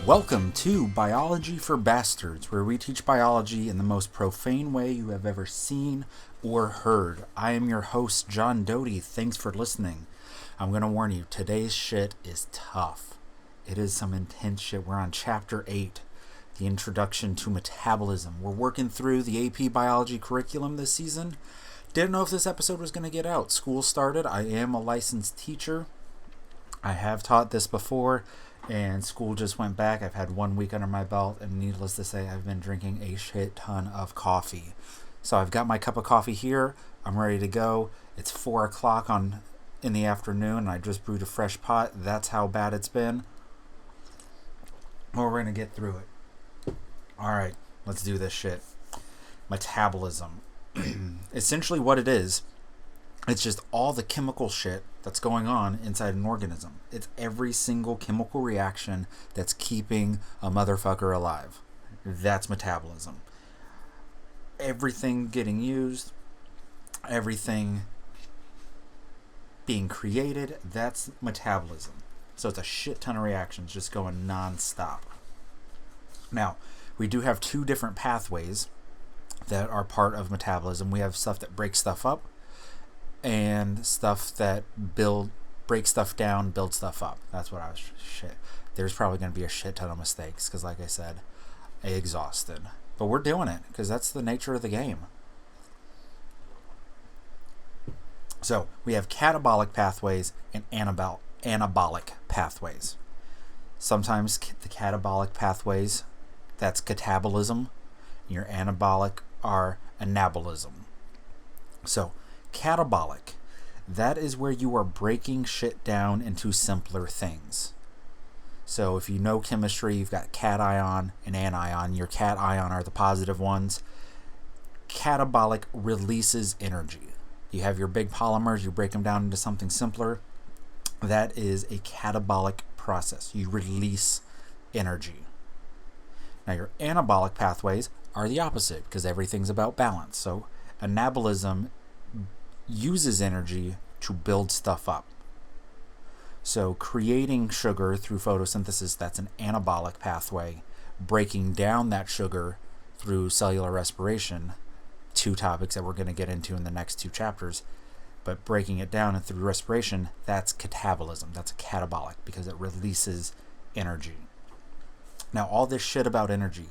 Welcome to Biology for Bastards, where we teach biology in the most profane way you have ever seen or heard. I am your host, John Doty. Thanks for listening. I'm going to warn you, today's shit is tough. It is some intense shit. We're on Chapter 8, the Introduction to Metabolism. We're working through the AP Biology curriculum this season. Didn't know if this episode was going to get out. School started. I am a licensed teacher. I have taught this before. And school just went back. I've had 1 week under my belt, and needless to say, I've been drinking a shit ton of coffee. So I've got my cup of coffee here. I'm ready to go. It's 4 o'clock in the afternoon, and I just brewed a fresh pot. That's how bad it's been. Well, we're going to get through it. All right, let's do this shit. Metabolism. Essentially what it is, it's just all the chemical shit that's going on inside an organism. It's every single chemical reaction that's keeping a motherfucker alive. That's metabolism. Everything getting used, everything being created, that's metabolism. So it's a shit ton of reactions just going non-stop. Now, we do have two different pathways that are part of metabolism. We have stuff that breaks stuff up, and stuff that break stuff down, build stuff up. That's what I was shit. There's probably going to be a shit ton of mistakes because, like I said, I exhausted. But we're doing it because that's the nature of the game. So we have catabolic pathways and anabolic pathways. Sometimes the catabolic pathways, that's catabolism. Your anabolic are anabolism. So catabolic, that is where you are breaking shit down into simpler things. So if you know chemistry, you've got cation and anion. Your cation are the positive ones. Catabolic releases energy. You have your big polymers, you break them down into something simpler. That is a catabolic process. You release energy. Now your anabolic pathways are the opposite because everything's about balance. So anabolism uses energy to build stuff up. So creating sugar through photosynthesis, that's an anabolic pathway. Breaking down that sugar through cellular respiration, two topics that we're going to get into in the next two chapters, but breaking it down and through respiration, that's catabolism. That's a catabolic because it releases energy. Now, all this shit about energy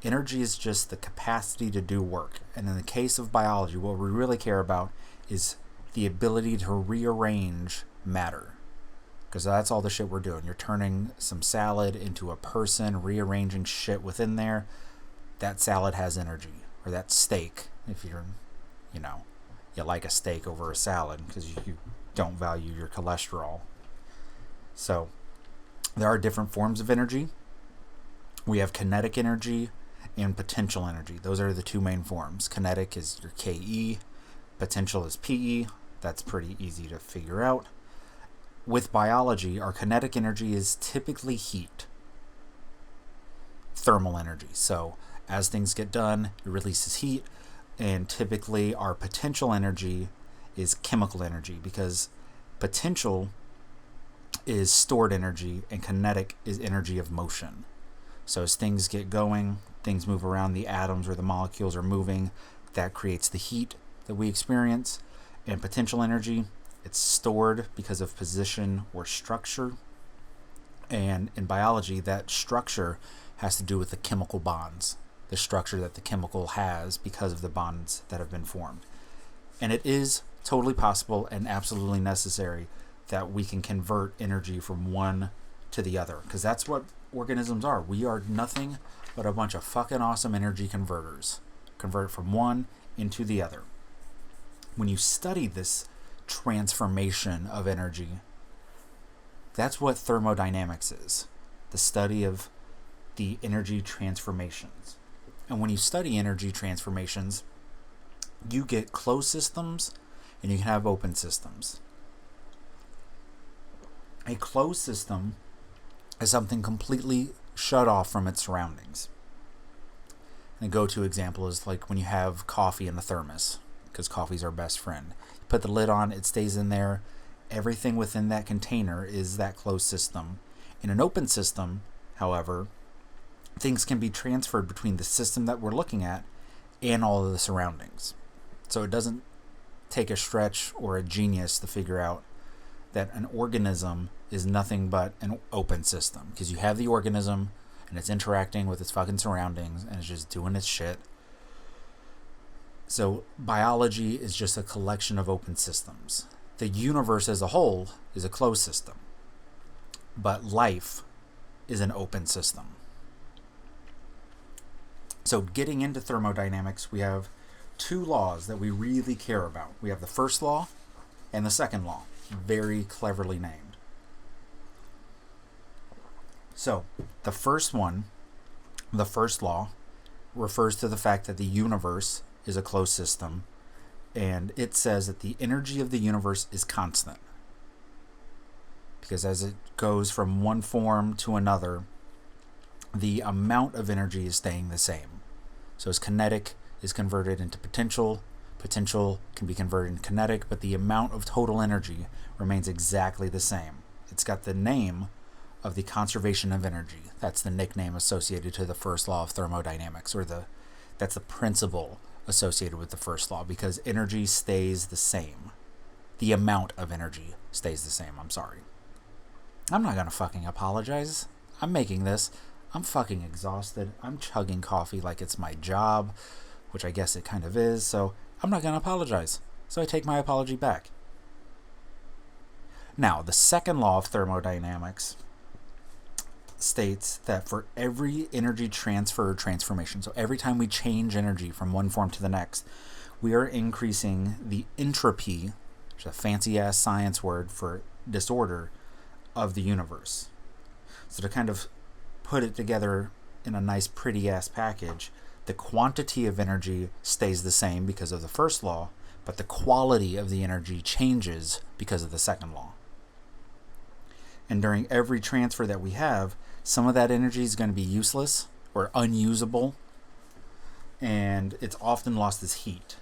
is just the capacity to do work. And in the case of biology, what we really care about is the ability to rearrange matter. Because that's all the shit we're doing. You're turning some salad into a person, rearranging shit within there. That salad has energy. Or that steak, if you're, you like a steak over a salad because you don't value your cholesterol. So, there are different forms of energy. We have kinetic energy and potential energy. Those are the two main forms. Kinetic is your Ke. Potential is Pe. That's pretty easy to figure out. With biology, our kinetic energy is typically heat. Thermal energy. So as things get done, it releases heat. And typically our potential energy is chemical energy because potential is stored energy and kinetic is energy of motion. So as things get going, things move around, the atoms or the molecules are moving. That creates the heat that we experience. And potential energy, it's stored because of position or structure. And in biology, that structure has to do with the chemical bonds, the structure that the chemical has because of the bonds that have been formed. And it is totally possible and absolutely necessary that we can convert energy from one to the other, because that's what organisms are. We are nothing but a bunch of fucking awesome energy converters. Convert from one into the other. When you study this transformation of energy, that's what thermodynamics is. The study of the energy transformations. And when you study energy transformations, you get closed systems and you can have open systems. A closed system is something completely shut off from its surroundings. And a go-to example is like when you have coffee in a thermos, because coffee's our best friend. You put the lid on, it stays in there. Everything within that container is that closed system. In an open system, however, things can be transferred between the system that we're looking at and all of the surroundings. So it doesn't take a stretch or a genius to figure out that an organism is nothing but an open system, because you have the organism and it's interacting with its fucking surroundings and it's just doing its shit. So biology is just a collection of open systems. The universe as a whole is a closed system, but life is an open system. So getting into thermodynamics, we have two laws that we really care about. We have the first law and the second law, very cleverly named. So the first one, the first law, refers to the fact that the universe is a closed system, and it says that the energy of the universe is constant, because as it goes from one form to another, the amount of energy is staying the same. So as kinetic is converted into potential, potential can be converted into kinetic, but the amount of total energy remains exactly the same. It's got the name of the conservation of energy. That's the nickname associated to the first law of thermodynamics, or that's the principle associated with the first law, because energy stays the same. The amount of energy stays the same, I'm sorry. I'm not gonna fucking apologize. I'm making this. I'm fucking exhausted. I'm chugging coffee like it's my job, which I guess it kind of is, so I'm not gonna apologize. So I take my apology back. Now, the second law of thermodynamics states that for every energy transfer or transformation, so every time we change energy from one form to the next, we are increasing the entropy, which is a fancy ass science word for disorder, of the universe. So to kind of put it together in a nice pretty ass package, the quantity of energy stays the same because of the first law, but the quality of the energy changes because of the second law. And during every transfer that we have, some of that energy is going to be useless or unusable, and it's often lost as heat.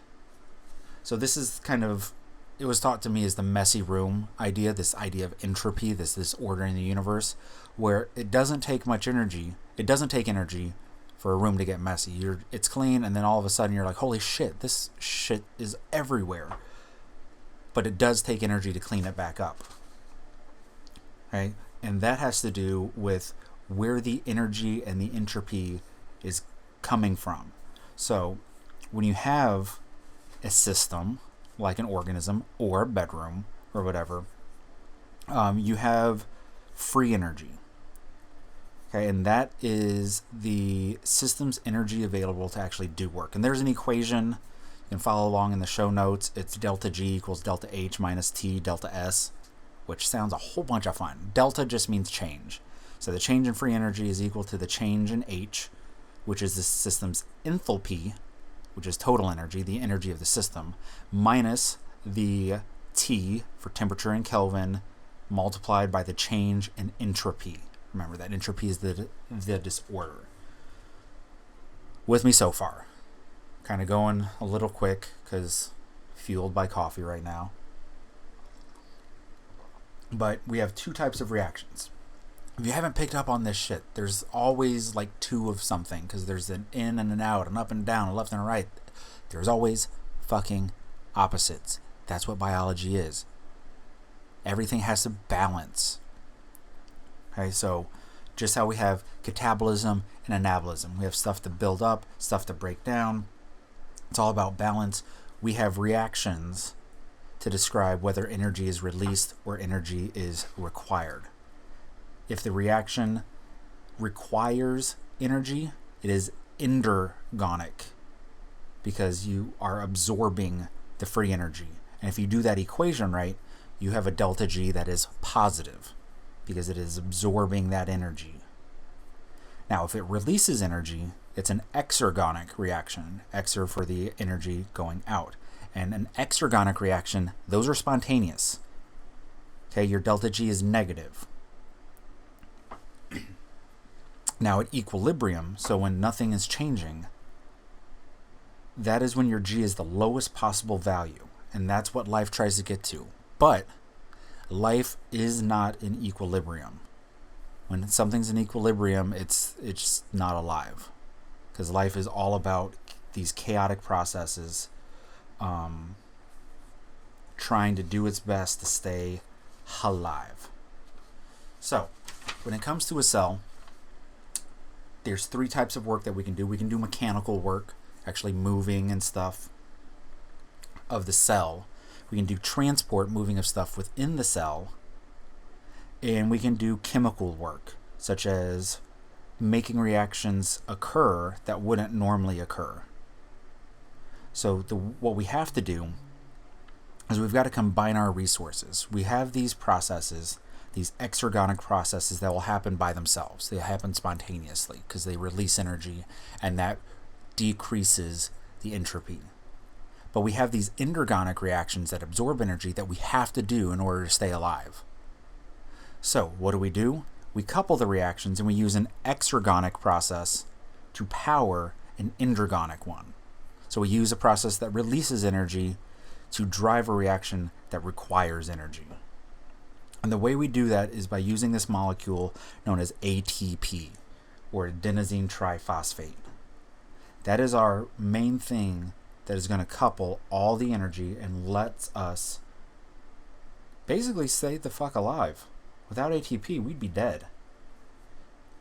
So this is kind of, it was taught to me as the messy room idea, this idea of entropy, this order in the universe, where it doesn't take much energy. It doesn't take energy for a room to get messy. It's clean, and then all of a sudden you're like, holy shit, this shit is everywhere. But it does take energy to clean it back up. Right? And that has to do with where the energy and the entropy is coming from. So when you have a system like an organism or a bedroom or whatever, you have free energy. Okay, and that is the system's energy available to actually do work. And there's an equation. You can follow along in the show notes. It's delta G equals delta H minus T delta S, which sounds a whole bunch of fun. Delta just means change. So the change in free energy is equal to the change in H, which is the system's enthalpy, which is total energy, the energy of the system, minus the T for temperature in Kelvin, multiplied by the change in entropy. Remember that entropy is the disorder. With me so far? Kind of going a little quick because fueled by coffee right now. But we have two types of reactions. If you haven't picked up on this shit, there's always like two of something, because there's an in and an out, an up and down, a left and a right. There's always fucking opposites. That's what biology is. Everything has to balance. Okay, so just how we have catabolism and anabolism. We have stuff to build up, stuff to break down. It's all about balance. We have reactions to describe whether energy is released or energy is required. If the reaction requires energy, it is endergonic, because you are absorbing the free energy. And if you do that equation right, you have a delta G that is positive, because it is absorbing that energy. Now, if it releases energy, it's an exergonic reaction. Exer for the energy going out. And an exergonic reaction, those are spontaneous. Okay, your delta G is negative. Now at equilibrium, so when nothing is changing, that is when your G is the lowest possible value. And that's what life tries to get to. But life is not in equilibrium. When something's in equilibrium, it's not alive, because life is all about these chaotic processes, trying to do its best to stay alive. So, when it comes to a cell, there's 3 types of work that we can do. We can do mechanical work, actually moving and stuff of the cell. We can do transport, moving of stuff within the cell. And we can do chemical work, such as making reactions occur that wouldn't normally occur. So what we have to do is we've got to combine our resources. We have these processes, these exergonic processes that will happen by themselves. They happen spontaneously because they release energy, and that decreases the entropy. But we have these endergonic reactions that absorb energy that we have to do in order to stay alive. So what do? We couple the reactions, and we use an exergonic process to power an endergonic one. So we use a process that releases energy to drive a reaction that requires energy. And the way we do that is by using this molecule known as ATP, or adenosine triphosphate. That is our main thing that is going to couple all the energy and lets us basically stay the fuck alive. Without ATP, we'd be dead.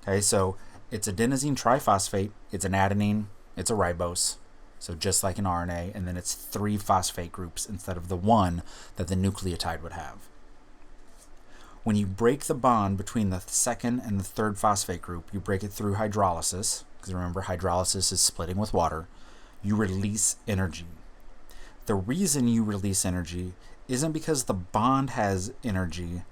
Okay, so it's adenosine triphosphate. It's an adenine. It's a ribose. So just like an RNA, and then it's 3 phosphate groups instead of the 1 that the nucleotide would have. When you break the bond between the 2nd and the 3rd phosphate group, you break it through hydrolysis, because remember, hydrolysis is splitting with water. You release energy. The reason you release energy isn't because the bond has energy,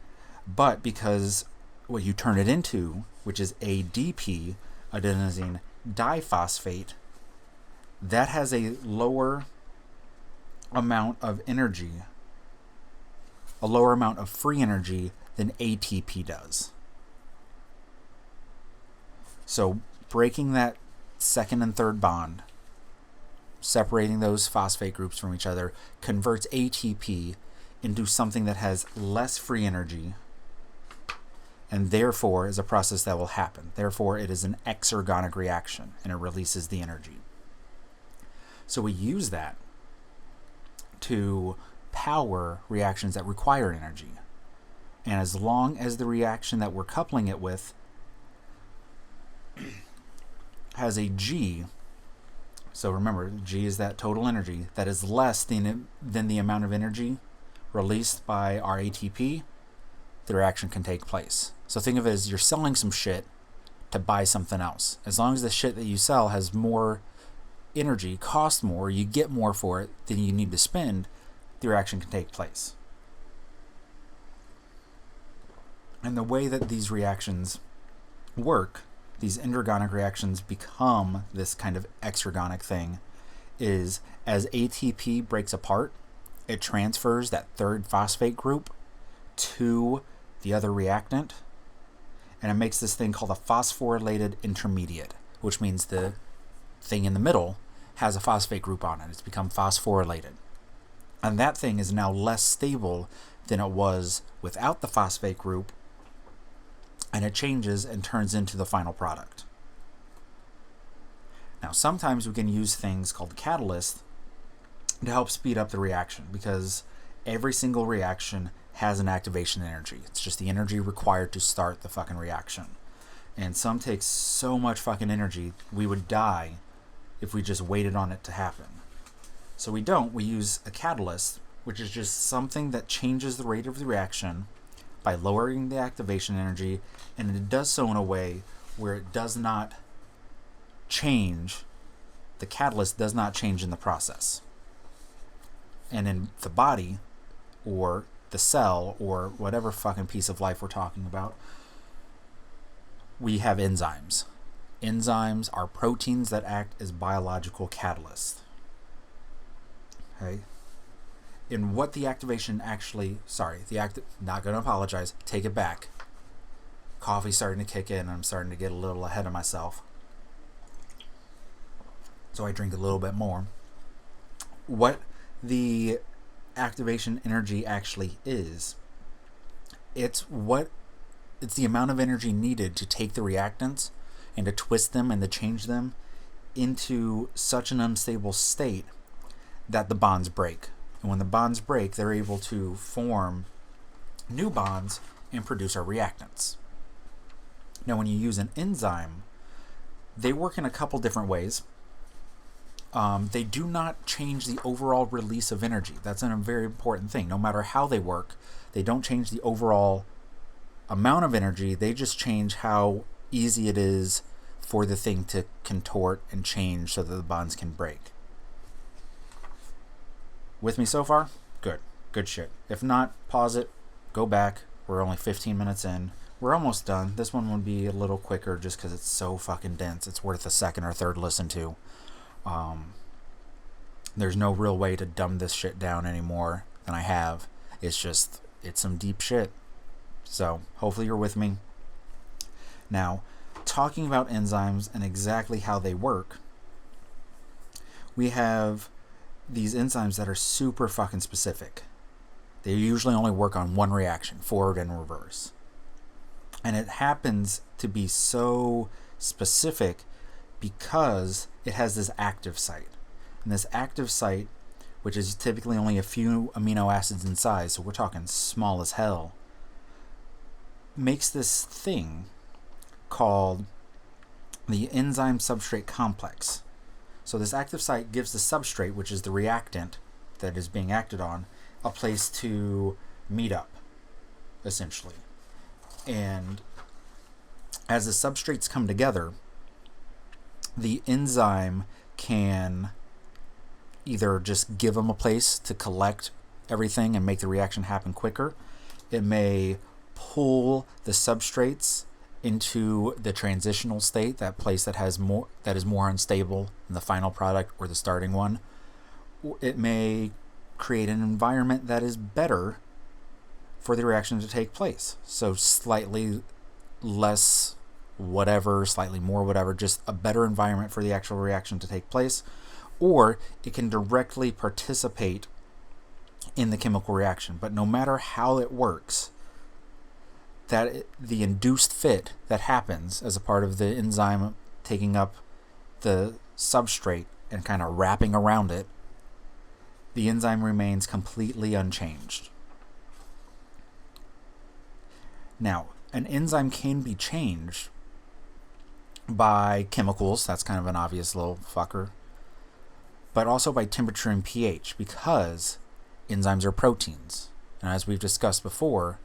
but because what you turn it into, which is ADP, adenosine diphosphate, that has a lower amount of energy, a lower amount of free energy than ATP does. So breaking that 2nd and 3rd bond, separating those phosphate groups from each other, converts ATP into something that has less free energy, and therefore is a process that will happen. Therefore, it is an exergonic reaction, and it releases the energy. So we use that to power reactions that require energy. And as long as the reaction that we're coupling it with has a G, so remember, G is that total energy, that is less than the amount of energy released by our ATP, the reaction can take place. So think of it as you're selling some shit to buy something else. As long as the shit that you sell has more energy, costs more, you get more for it than you need to spend, the reaction can take place. And the way that these reactions work, these endergonic reactions become this kind of exergonic thing, is as ATP breaks apart, it transfers that 3rd phosphate group to the other reactant, and it makes this thing called a phosphorylated intermediate, which means the thing in the middle has a phosphate group on it. It's become phosphorylated. And that thing is now less stable than it was without the phosphate group, and it changes and turns into the final product. Now, sometimes we can use things called catalysts to help speed up the reaction, because every single reaction has an activation energy. It's just the energy required to start the fucking reaction. And some takes so much fucking energy, we would die if we just waited on it to happen. So we don't. We use a catalyst, which is just something that changes the rate of the reaction by lowering the activation energy, and it does so in a way where it does not change, the catalyst does not change in the process. And in the body, or the cell, or whatever fucking piece of life we're talking about, we have enzymes. Enzymes are proteins that act as biological catalysts. Okay? In what the activation actually, not going to apologize, take it back. Coffee's starting to kick in, and I'm starting to get a little ahead of myself. So I drink a little bit more. What the activation energy actually is, it's what it's the amount of energy needed to take the reactants and to twist them and to change them into such an unstable state that the bonds break. And when the bonds break, they're able to form new bonds and produce our reactants. Now, when you use an enzyme, they work in a couple different ways. They do not change the overall release of energy. That's a very important thing. No matter how they work, they don't change the overall amount of energy. They just change how easy it is for the thing to contort and change so that the bonds can break. With me so far? Good. Good shit. If not, pause it, go back. We're only 15 minutes in. We're almost done. This one will be a little quicker just because it's so fucking dense. It's worth a second or third listen to. There's no real way to dumb this shit down anymore than I have. It's some deep shit. So, hopefully you're with me. Now, talking about enzymes and exactly how they work, we have these enzymes that are super fucking specific. They usually only work on one reaction, forward and reverse. And it happens to be so specific because it has this active site. And this active site, which is typically only a few amino acids in size, so we're talking small as hell, makes this thing called the enzyme substrate complex. So this active site gives the substrate, which is the reactant that is being acted on, a place to meet up, essentially. And as the substrates come together, the enzyme can either just give them a place to collect everything and make the reaction happen quicker. It may pull the substrates into the transitional state, that place that is more unstable in the final product or the starting one. It may create an environment that is better for the reaction to take place. So slightly less whatever, slightly more whatever, just a better environment for the actual reaction to take place. Or it can directly participate in the chemical reaction. But no matter how it works, the induced fit that happens as a part of the enzyme taking up the substrate and kind of wrapping around it, the enzyme remains completely unchanged. Now, an enzyme can be changed by chemicals. That's kind of an obvious little fucker. But also by temperature and pH, because enzymes are proteins. And as we've discussed before,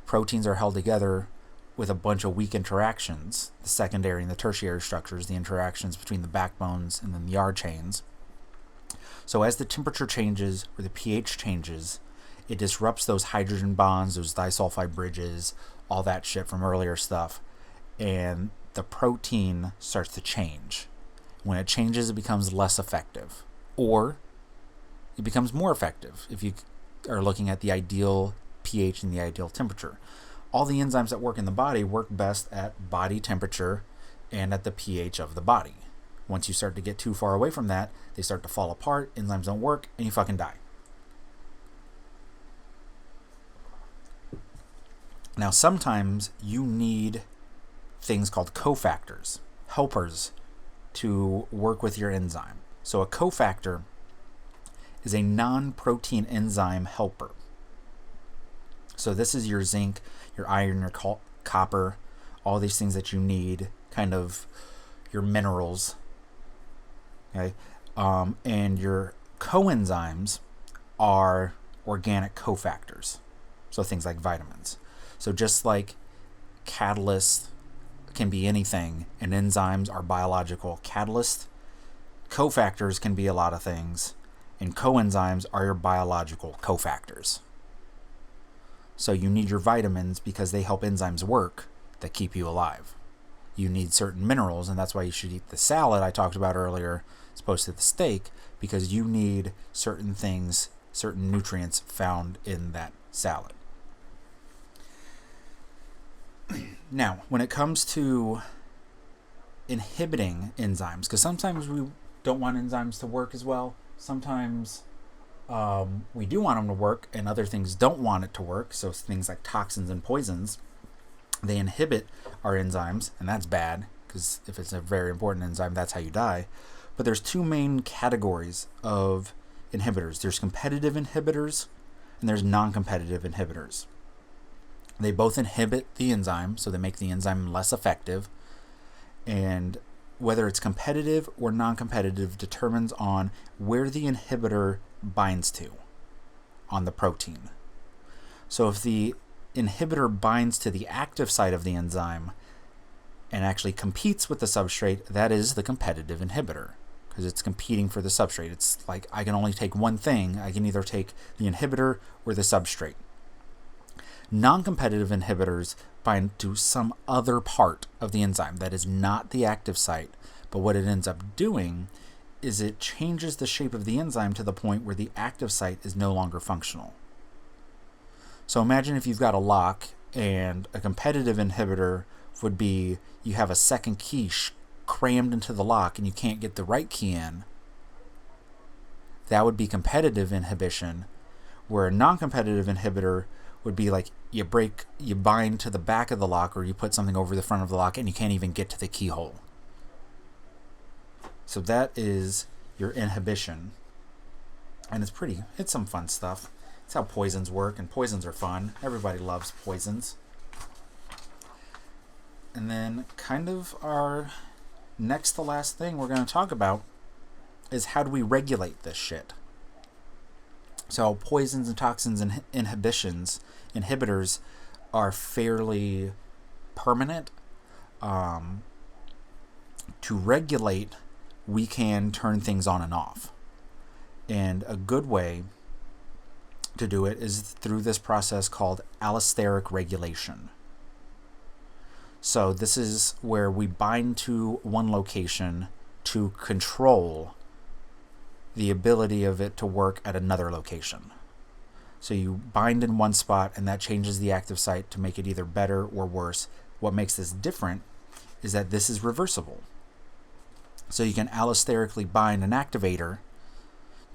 proteins are held together with a bunch of weak interactions, the secondary and the tertiary structures, the interactions between the backbones and then the yard chains. So as the temperature changes or the pH changes, it disrupts those hydrogen bonds, those disulfide bridges, all that shit from earlier stuff, and the protein starts to change. When it changes, it becomes less effective, or it becomes more effective if you are looking at the ideal pH and the ideal temperature. All the enzymes that work in the body work best at body temperature and at the pH of the body. Once you start to get too far away from that, they start to fall apart, enzymes don't work, and you fucking die. Now, sometimes you need things called cofactors, helpers, to work with your enzyme. So a cofactor is a non-protein enzyme helper. So this is your zinc, your iron, your copper, all these things that you need, kind of your minerals. Okay, and your coenzymes are organic cofactors. So things like vitamins. So just like catalysts can be anything, and enzymes are biological catalysts, cofactors can be a lot of things, and coenzymes are your biological cofactors. So you need your vitamins because they help enzymes work that keep you alive. You need certain minerals, and that's why you should eat the salad I talked about earlier as opposed to the steak, because you need certain things, certain nutrients found in that salad. Now, when it comes to inhibiting enzymes, because sometimes we don't want enzymes to work as well, sometimes we do want them to work and other things don't want it to work, so things like toxins and poisons, They inhibit our enzymes, and that's bad, because if it's a very important enzyme, that's how you die. But there's two main categories of inhibitors. There's competitive inhibitors, and there's non-competitive inhibitors. They both inhibit the enzyme, so they make the enzyme less effective. And whether it's competitive or non-competitive determines on where the inhibitor binds to on the protein. So if the inhibitor binds to the active site of the enzyme and actually competes with the substrate, that is the competitive inhibitor, because it's competing for the substrate. It's like, I can only take one thing. I can either take the inhibitor or the substrate. Non-competitive inhibitors bind to some other part of the enzyme that is not the active site, but what it ends up doing is it changes the shape of the enzyme to the point where the active site is no longer functional. So imagine if you've got a lock, and a competitive inhibitor would be you have a second key crammed into the lock and you can't get the right key in. That would be competitive inhibition, where a non-competitive inhibitor would be like you bind to the back of the lock, or you put something over the front of the lock and you can't even get to the keyhole. So that is your inhibition. And it's some fun stuff. It's how poisons work, and poisons are fun. Everybody loves poisons. And then kind of our next to last thing we're going to talk about is how do we regulate this shit. So poisons and toxins and inhibitors are fairly permanent. To regulate, we can turn things on and off. And a good way to do it is through this process called allosteric regulation. So this is where we bind to one location to control the ability of it to work at another location. So you bind in one spot, and that changes the active site to make it either better or worse. What makes this different is that this is reversible. So you can allosterically bind an activator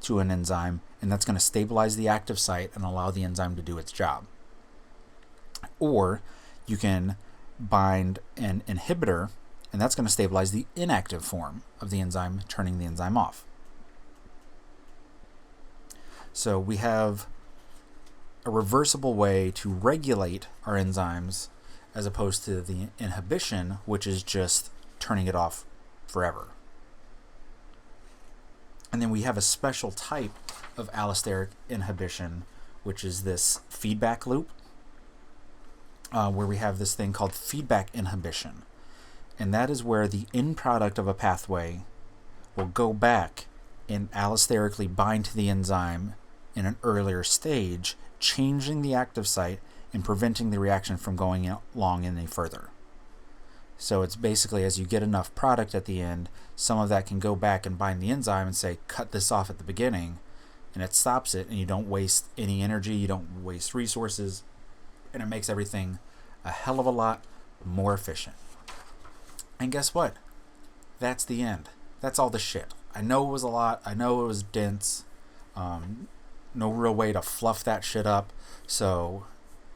to an enzyme, and that's going to stabilize the active site and allow the enzyme to do its job. Or you can bind an inhibitor, and that's going to stabilize the inactive form of the enzyme, turning the enzyme off. So we have a reversible way to regulate our enzymes as opposed to the inhibition, which is just turning it off forever. And then we have a special type of allosteric inhibition, which is this feedback loop, where we have this thing called feedback inhibition. And that is where the end product of a pathway will go back and allosterically bind to the enzyme in an earlier stage, changing the active site and preventing the reaction from going along any further. So it's basically, as you get enough product at the end, some of that can go back and bind the enzyme and say, cut this off at the beginning, and it stops it, and you don't waste any energy, you don't waste resources, and it makes everything a hell of a lot more efficient. And guess what? That's the end. That's all the shit. I know it was a lot. I know it was dense. No real way to fluff that shit up. So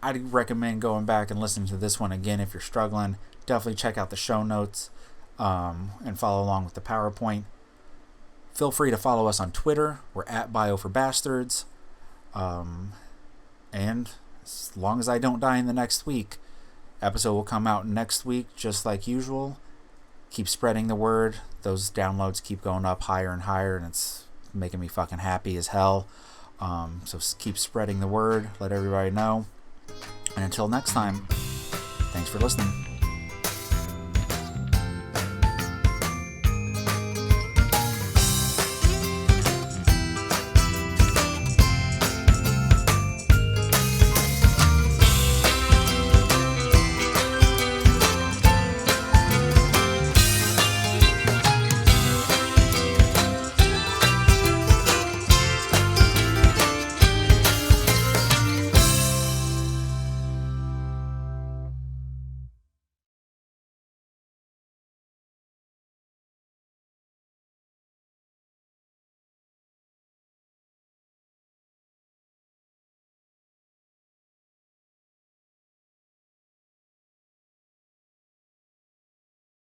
I'd recommend going back and listening to this one again if you're struggling. Definitely check out the show notes and follow along with the PowerPoint. Feel free to follow us on Twitter. We're at BioForBastards. And as long as I don't die in the next week, episode will come out next week just like usual. Keep spreading the word. Those downloads keep going up higher and higher, and it's making me fucking happy as hell. So keep spreading the word. Let everybody know. And until next time, thanks for listening.